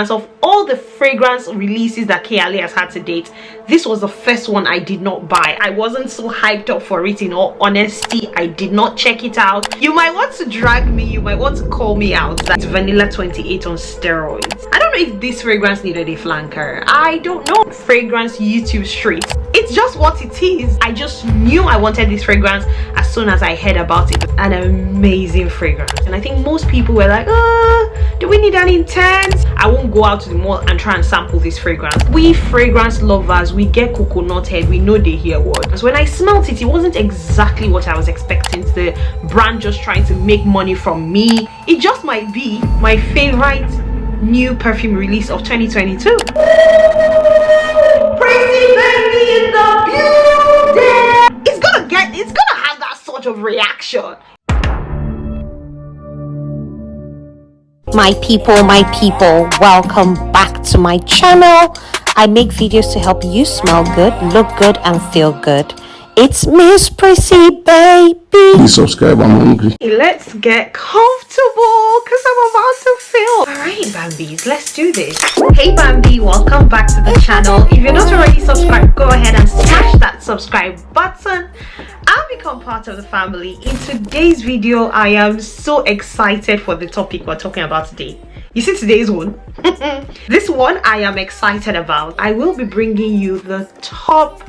As of all the fragrance releases that Kayali has had to date, this was the first one I did not buy. I wasn't so hyped up for it, in all honesty. I did not check it out. You might want to drag me, you might want to call me out. That's Vanilla 28 on steroids. I don't know if this fragrance needed a flanker. I don't know. Fragrance YouTube street. It's just what it is. I just knew I wanted this fragrance as soon as I heard about it. An amazing fragrance. And I think most people were like, do we need an intense? I won't go out to the mall and try and sample this fragrance. We fragrance lovers, we get coconut head, we know they hear words. When I smelt it, it wasn't exactly what I was expecting. The brand just trying to make money from me. It just might be my favorite new perfume release of 2022. Pretty baby in the building. It's gonna have that sort of reaction. My people, welcome back to my channel. I make videos to help you smell good, look good, and feel good. It's Miss Prissy, baby. Please subscribe, I'm hungry. Let's get comfortable because I'm about to film. Alright, Bambies, let's do this. Hey Bambi, welcome back to the channel. If you're not already subscribed, go ahead and smash that subscribe button and become part of the family. In today's video, I am so excited for the topic we're talking about today. You see today's one? This one I am excited about. I will be bringing you the top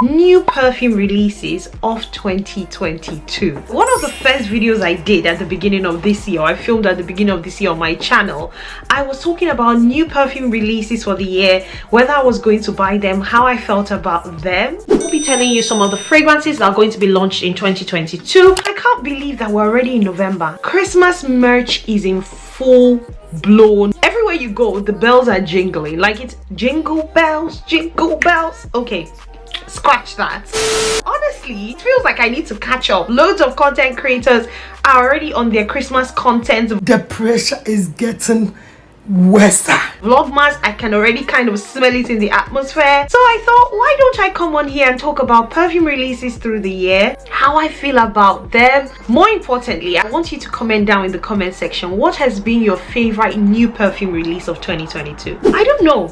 new perfume releases of 2022. One of the first videos I did at the beginning of this year, I filmed at the beginning of this year on my channel, I was talking about new perfume releases for the year, whether I was going to buy them, how I felt about them. I'll be telling you some of the fragrances that are going to be launched in 2022. I can't believe that we're already in November. Christmas merch is in full blown. Everywhere you go, the bells are jingling. Like it's jingle bells, jingle bells. Okay, scratch that. Honestly, it feels like I need to catch up. Loads of content creators are already on their Christmas content. The pressure is getting worse. Vlogmas, I can already kind of smell it in the atmosphere. So I thought, why don't I come on here and talk about perfume releases through the year, how I feel about them. More importantly, I want you to comment down in the comment section what has been your favorite new perfume release of 2022. I don't know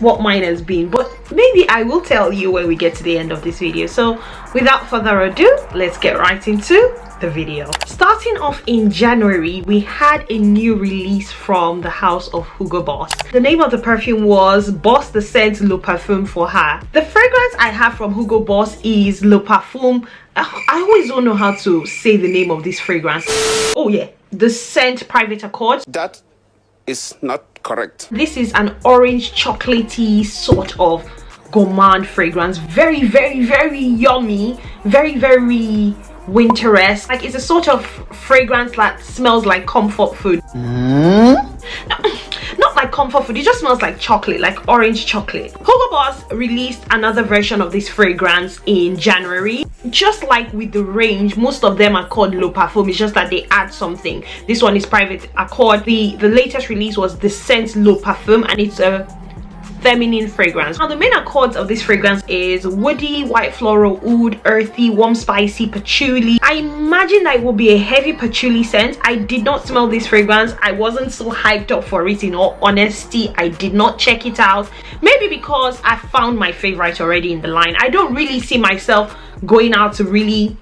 what mine has been, but maybe I will tell you when we get to the end of this video. So without further ado, let's get right into the video. Starting off in January, we had a new release from the house of Hugo Boss. The name of the perfume was Boss the Scent Le Parfum for Her. The fragrance I have from Hugo Boss is Le Parfum. I always don't know how to say the name of this fragrance. Oh yeah, the Scent Private Accord. That is not correct. This is an orange chocolatey sort of gourmand fragrance. Very yummy, very winteresque. Like it's a sort of fragrance that smells like comfort food. Not like comfort food, it just smells like chocolate, like orange chocolate. Hugo Boss released another version of this fragrance in January. Just like with the range, most of them are called Le Parfum. It's just that they add something. This one is Private Accord. The latest release was the Scent Le Parfum, and it's a feminine fragrance. Now the main accords of this fragrance is woody, white floral, oud, earthy, warm, spicy, patchouli. I imagine that it will be a heavy patchouli scent. I did not smell this fragrance. I wasn't so hyped up for it, in all honesty. I did not check it out. Maybe because I found my favorite already in the line. I don't really see myself going out to really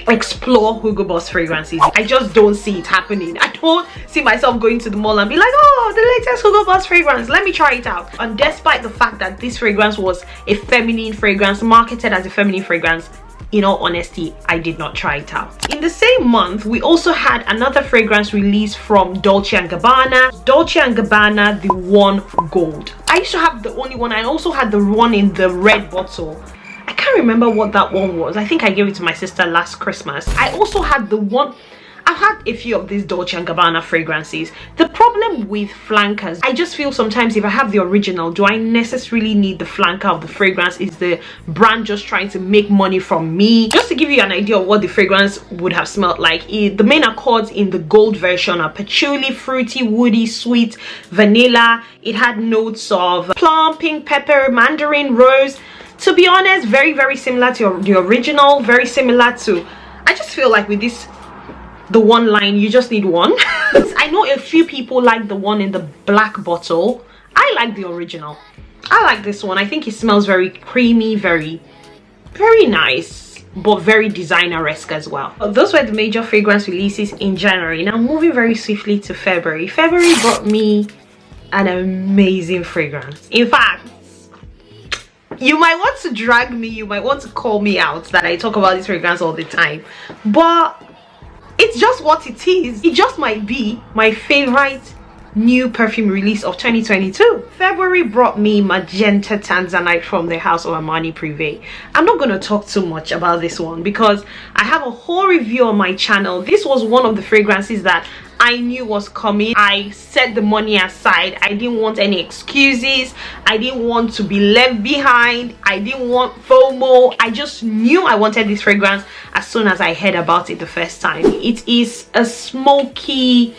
explore Hugo Boss fragrances. I just don't see it happening. I don't see myself going to the mall and be like, oh, the latest Hugo Boss fragrance, let me try it out. And despite the fact that this fragrance was a feminine fragrance, marketed as a feminine fragrance, in all honesty, I did not try it out. In the same month, we also had another fragrance release from Dolce & Gabbana. Dolce & Gabbana, the One Gold. I used to have the only one. I also had the one in the red bottle. I can't remember what that one was. I think I gave it to my sister last Christmas. I also had the one. I've had a few of these Dolce & Gabbana fragrances. The problem with flankers, I just feel sometimes if I have the original, do I necessarily need the flanker of the fragrance? Is the brand just trying to make money from me? Just to give you an idea of what the fragrance would have smelled like, the main accords in the gold version are patchouli, fruity, woody, sweet, vanilla. It had notes of plum, pink pepper, mandarin, rose. To be honest, very similar to the original, very similar to, I just feel like with this the one line, you just need one. I know a few people like the one in the black bottle. I like the original. I like this one. I think it smells very creamy, very nice, but very designer-esque as well. Those were the major fragrance releases in January. Now moving very swiftly to February. February brought me an amazing fragrance. In fact, you might want to drag me, you might want to call me out that I talk about this fragrance all the time, but it's just what it is. It just might be my favorite new perfume release of 2022. February brought me Magenta Tanzanite from the house of Armani Privé. I'm not going to talk too much about this one because I have a whole review on my channel. This was one of the fragrances that I knew was coming. I set the money aside. I didn't want any excuses. I didn't want to be left behind. I didn't want FOMO. I just knew I wanted this fragrance as soon as I heard about it the first time. It is a smoky,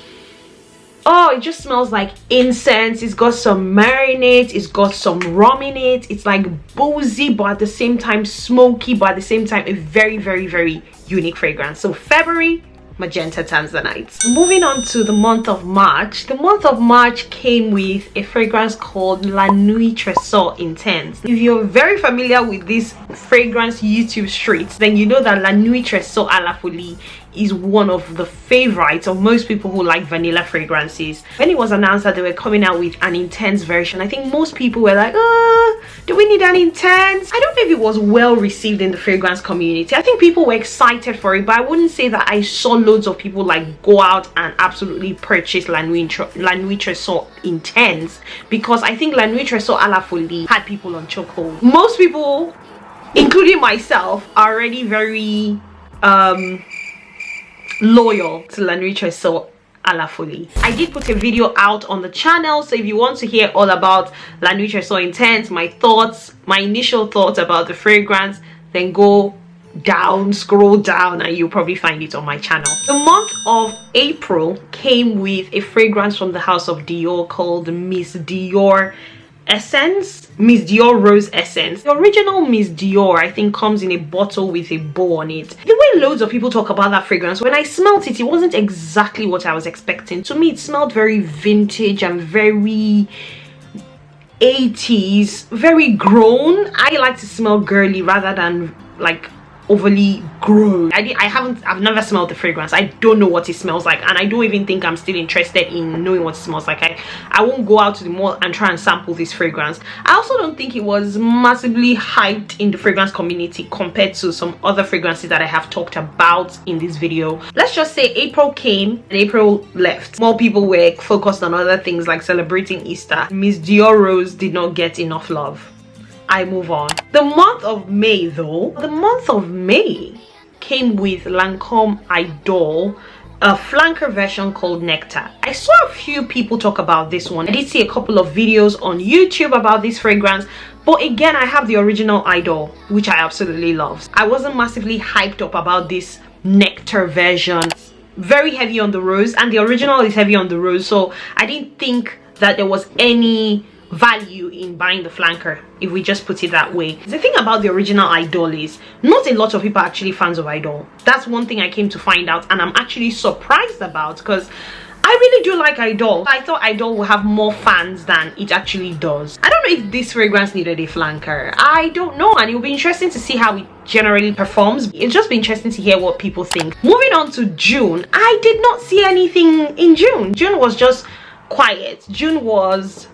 oh, it just smells like incense. It's got some marinade, it's got some rum in it. It's like boozy but at the same time smoky, but at the same time a very unique fragrance. So February, Magenta Tanzanite. Moving on to the month of March. The month of March came with a fragrance called La Nuit Tresor Intense. If you're very familiar with this fragrance YouTube streets, then you know that La Nuit Tresor à la Folie is one of the favorites of most people who like vanilla fragrances. When it was announced that they were coming out with an intense version, I think most people were like, do we need an intense? I don't know if it was well received in the fragrance community. I think people were excited for it, but I wouldn't say that I saw loads of people like go out and absolutely purchase La Nuit Tresor Intense, because I think La Nuit Tresor à la Folie had people on chokehold. Most people, including myself, are already very loyal to La Nuit Tresor à la Folie. I did put a video out on the channel, so if you want to hear all about La Nuit Tresor Intense, my thoughts, my initial thoughts about the fragrance, then go down, scroll down, and you'll probably find it on my channel. The month of April came with a fragrance from the house of Dior called Miss Dior Essence, Miss Dior Rose Essence. The original Miss Dior, I think, comes in a bottle with a bow on it. The way loads of people talk about that fragrance, when I smelled it, it wasn't exactly what I was expecting. To me, it smelled very vintage and very 80s, very grown. I like to smell girly rather than like overly grown. I've never smelled the fragrance. I don't know what it smells like, and I don't even think I'm still interested in knowing what it smells like. I won't go out to the mall and try and sample this fragrance. I also don't think it was massively hyped in the fragrance community compared to some other fragrances that I have talked about in this video. Let's just say April came and April left. More people were focused on other things like celebrating Easter. Miss Dior Rose did not get enough love. I move on. The month of May though, the month of May came with Lancome Idol, a flanker version called Nectar. I saw a few people talk about this one. I did see a couple of videos on YouTube about this fragrance, but again, I have the original Idol, which I absolutely love. I wasn't massively hyped up about this Nectar version. Very heavy on the rose, and the original is heavy on the rose, so I didn't think that there was any value in buying the flanker, if we just put it that way. The thing about the original Idol is not a lot of people are actually fans of Idol. That's one thing I came to find out, and I'm actually surprised about, because I really do like Idol. I thought Idol would have more fans than it actually does. I don't know if this fragrance needed a flanker. I don't know, and it will be interesting to see how it generally performs. It'll just be interesting to hear what people think. Moving on to June, I did not see anything in June. June was just quiet. June was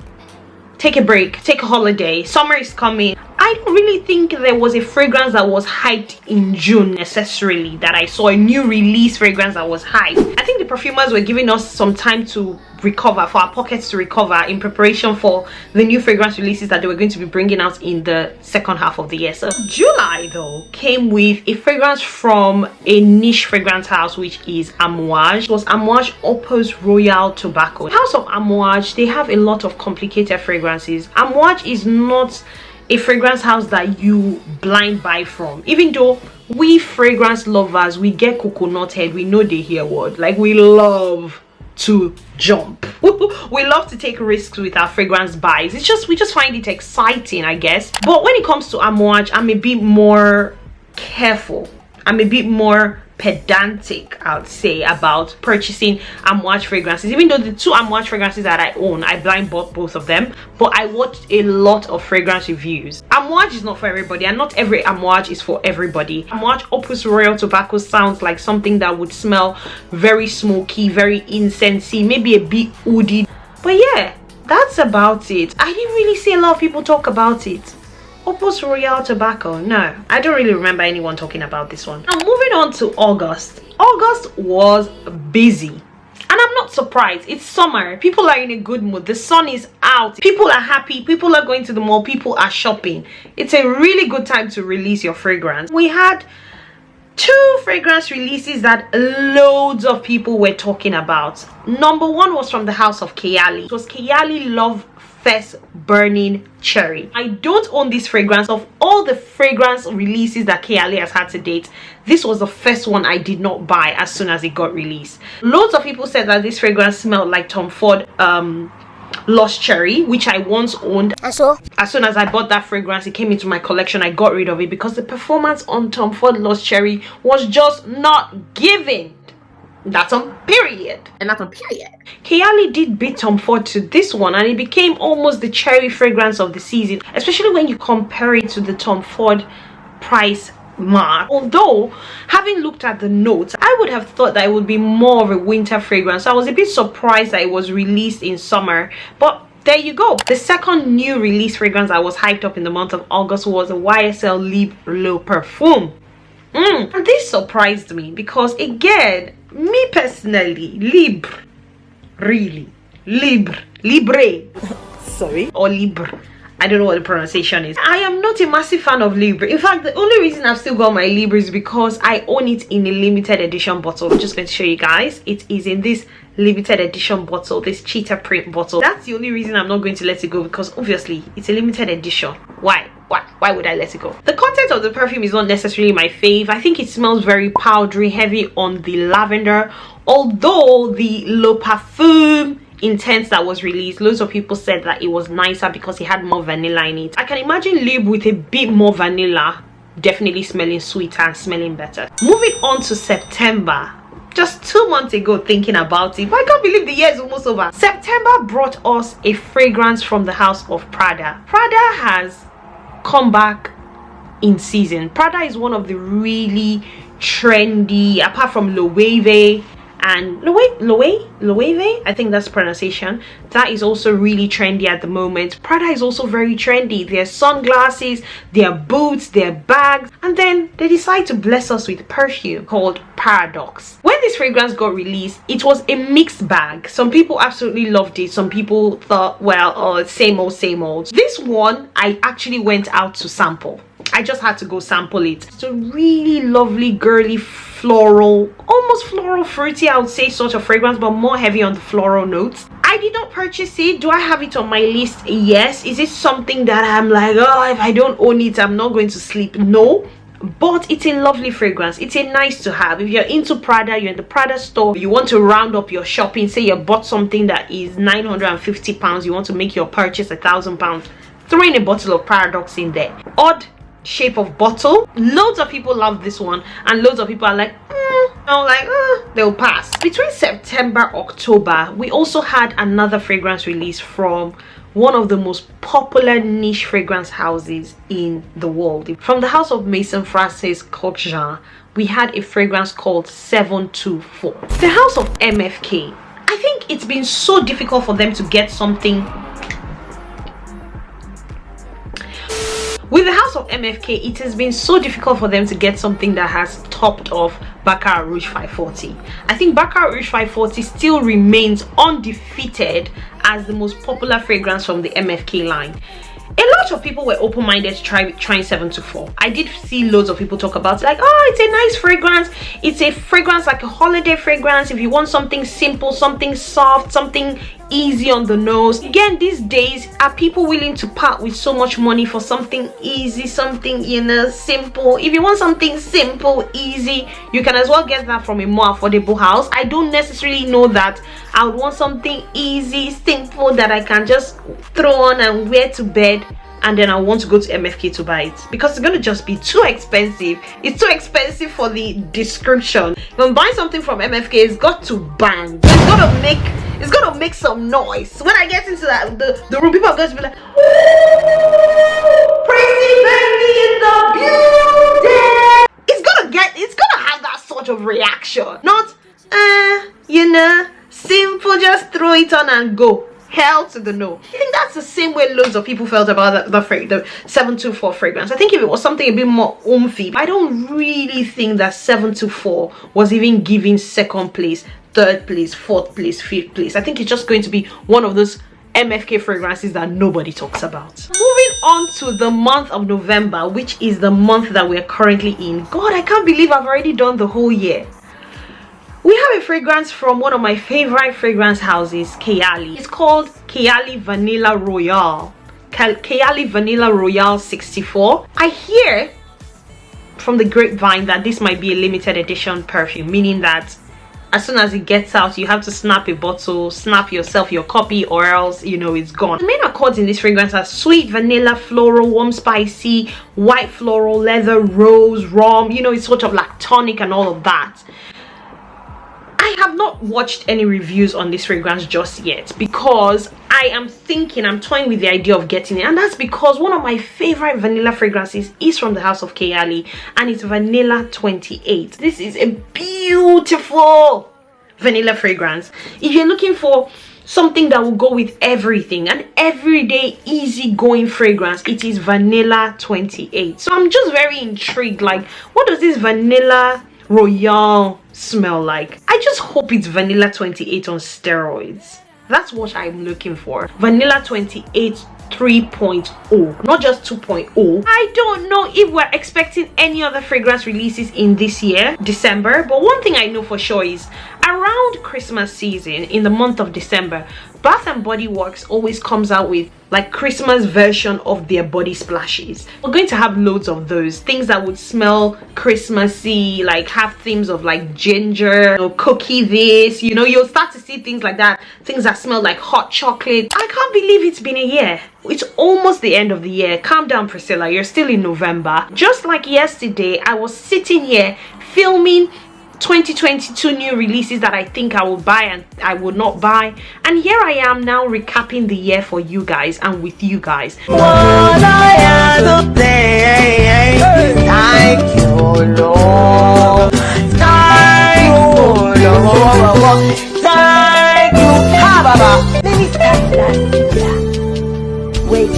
take a break, take a holiday, summer is coming. I don't really think there was a fragrance that was hyped in June necessarily, that I saw a new release fragrance that was hyped. I think the perfumers were giving us some time to recover, for our pockets to recover, in preparation for the new fragrance releases that they were going to be bringing out in the second half of the year. So July though came with a fragrance from a niche fragrance house, which is Amouage. It was Amouage Opus Royale Tobacco. House of Amouage, they have a lot of complicated fragrances. Amouage is not a fragrance house that you blind buy from, even though we fragrance lovers, we get coconut head, we know they hear word, like we love to jump. We love to take risks with our fragrance buys. It's just, we just find it exciting, I guess. But when it comes to Amouage, I'm a bit more careful, I'm a bit more pedantic, I would say, about purchasing Amouage fragrances. Even though the 2 Amouage fragrances that I own, I blind bought both of them, but I watched a lot of fragrance reviews. Amouage is not for everybody, and not every Amouage is for everybody. Amouage Opus Royal Tobacco sounds like something that would smell very smoky, very incensey, maybe a bit woody. But yeah, that's about it. I didn't really see a lot of people talk about it. Opus Royal Tobacco, no, I don't really remember anyone talking about this one. Now moving on to August. August was busy, and I'm not surprised. It's summer, people are in a good mood, the sun is out, people are happy, people are going to the mall, people are shopping. It's a really good time to release your fragrance. We had 2 fragrance releases that loads of people were talking about. Number 1 was from the house of Kayali. It was Kayali Lovefest Burning Cherry. I don't own this fragrance. Of all the fragrance releases that Kayali has had to date, this was the first one I did not buy as soon as it got released. Loads of people said that this fragrance smelled like Tom Ford Lost Cherry, which I once owned. And so as soon as I bought that fragrance, it came into my collection, I got rid of it because the performance on Tom Ford Lost Cherry was just not giving. That's on period. And that's on period. Kayali did beat Tom Ford to this one, and it became almost the cherry fragrance of the season, especially when you compare it to the Tom Ford price mark. Although, having looked at the notes, I would have thought that it would be more of a winter fragrance. So I was a bit surprised that it was released in summer, but there you go. The second new release fragrance I was hyped up in the month of August was a YSL Libre Perfume. And this surprised me because, again, me personally, Libre, sorry, or Libre, I don't know what the pronunciation is. I am not a massive fan of Libre. In fact, the only reason I've still got my Libre is because I own it in a limited edition bottle. I'm just going to show you guys. It is in this limited edition bottle, this cheetah print bottle. That's the only reason I'm not going to let it go, because obviously it's a limited edition. Why would I let it go? The content of the perfume is not necessarily my fave. I think it smells very powdery, heavy on the lavender, although the Le Parfum Intense that was released, loads of people said that it was nicer because it had more vanilla in it. I can imagine Libre with a bit more vanilla, definitely smelling sweeter and smelling better. Moving on to September, just 2 months ago thinking about it, but I can't believe the year is almost over. September brought us a fragrance from the house of Prada. Prada has come back in season. Prada is one of the really trendy, apart from LiQWYD and LiQWYD, I think that's pronunciation, that is also really trendy at the moment. Prada is also very trendy. Their sunglasses, their boots, their bags, and then they decide to bless us with perfume called Paradoxe. When this fragrance got released, it was a mixed bag. Some people absolutely loved it, some people thought, well, oh, same old. This one I actually went out to sample. I just had to go sample it. It's a really lovely, girly, floral, almost floral fruity, I would say, sort of fragrance, but more heavy on the floral notes. I did not purchase it. Do I have it on my list? Yes. Is it something that I'm like, oh, if I don't own it, I'm not going to sleep? No. But it's a lovely fragrance. It's a nice to have. If you're into Prada, you're in the Prada store, you want to round up your shopping, say you bought something that is £950, you want to make your purchase £1,000, throw in a bottle of Paradoxe in there. Odd shape of bottle. Loads of people love this one, and loads of people are like, I'm like, they'll pass. Between September, October, we also had another fragrance release from one of the most popular niche fragrance houses in the world. From the house of Maison Francis Kurkdjian, we had a fragrance called 724. The house of MFK, I think it's been so difficult for them to get something. With the house of MFK, it has been so difficult for them to get something that has topped off Baccarat Rouge 540. I think Baccarat Rouge 540 still remains undefeated as the most popular fragrance from the MFK line. A lot of people were open-minded to trying 724. I did see loads of people talk about it, like, oh, it's a nice fragrance. It's a fragrance like a holiday fragrance. If you want something simple, something soft, something easy on the nose. Again, these days, are people willing to part with so much money for something easy, something, you know, simple? If you want something simple, easy, you can as well get that from a more affordable house. I don't necessarily know that I would want something easy, simple, that I can just throw on and wear to bed and then I want to go to MFK to buy it because it's gonna just be too expensive. It's too expensive for the description. When I'm buying something from MFK, it's got to bang. It's gonna make some noise. When I get into that the room, people are going to be like, Pretty baby in the building. It's gonna have that sort of reaction. Not you know, simple, just throw it on and go. Hell to the no. I think that's the same way loads of people felt about the 724 fragrance. I think if it was something a bit more oomphy, I don't really think that 724 was even giving second place, third place, fourth place, fifth place. I think it's just going to be one of those MFK fragrances that nobody talks about. Moving on to the month of November, which is the month that we're currently in. God, I can't believe I've already done the whole year. We have a fragrance from one of my favorite fragrance houses, Kayali. It's called Kayali Vanilla Royale. Kayali Vanilla Royale 64. I hear from the grapevine that this might be a limited edition perfume, meaning that as soon as it gets out, you have to snap a bottle, snap yourself your copy, or else, you know, it's gone. The main accords in this fragrance are sweet, vanilla, floral, warm, spicy, white floral, leather, rose, rum. You know, it's sort of like tonic and all of that. I have not watched any reviews on this fragrance just yet because I'm toying with the idea of getting it, and that's because one of my favorite vanilla fragrances is from the house of Kayali, and it's Vanilla 28. This is a beautiful vanilla fragrance. If you're looking for something that will go with everything, an everyday easy-going fragrance, it is Vanilla 28. So I'm just very intrigued, like, what does this Vanilla Royale smell like? I just hope it's Vanilla 28 on steroids. That's what I'm looking for. Vanilla 28 3.0, not just 2.0. I don't know if we're expecting any other fragrance releases in this year, December, but one thing I know for sure is around Christmas season, in the month of December, Bath and Body Works always comes out with like Christmas version of their body splashes. We're going to have loads of those things that would smell Christmassy, like have themes of like ginger, you know, cookie this, you know, you'll start to see things like that, things that smell like hot chocolate. I can't believe it's been a year. It's almost the end of the year. Calm down, Priscilla, you're still in November. Just like yesterday, I was sitting here filming 2022 new releases that I think I will buy and I would not buy, and here I am now recapping the year for you guys and with you guys. Thank you, Lord. Thank you, Lord. Thank you. Let me start that. Wait.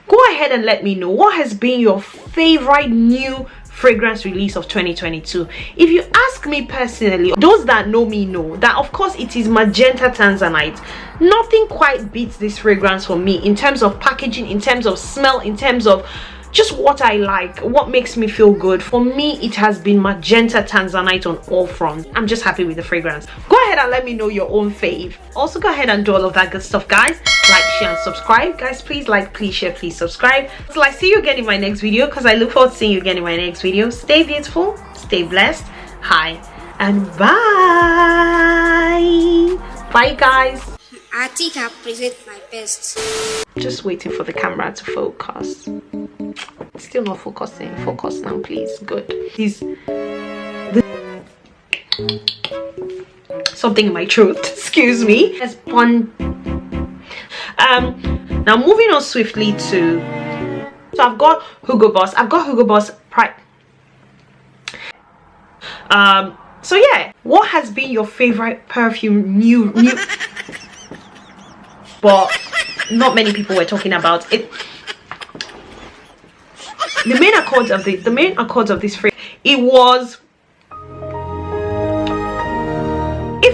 Go ahead and let me know what has been your favorite new fragrance release of 2022. If you ask me personally, those that know me know that of course it is Magenta Tanzanite. Nothing quite beats this fragrance for me in terms of packaging, in terms of smell, in terms of just what I like, what makes me feel good. For me, it has been Magenta Tanzanite on all fronts. I'm just happy with the fragrance. Go ahead and let me know your own fave. Also, go ahead and do all of that good stuff, guys. Like, share, and subscribe. Guys, please like, please share, please subscribe. So I see you again in my next video, because I look forward to seeing you again in my next video. Stay beautiful, stay blessed. Hi, and bye. Bye, guys. I think I present my best. Just waiting for the camera to focus. Still not focusing. Focus now, please. Good. Something in my throat. Excuse me. There's one. Now moving on swiftly to. So I've got Hugo Boss. So yeah, what has been your favorite perfume new? But not many people were talking about it. The main accords of this phrase, it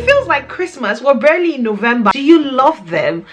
feels like Christmas. We're barely in November. Do you love them?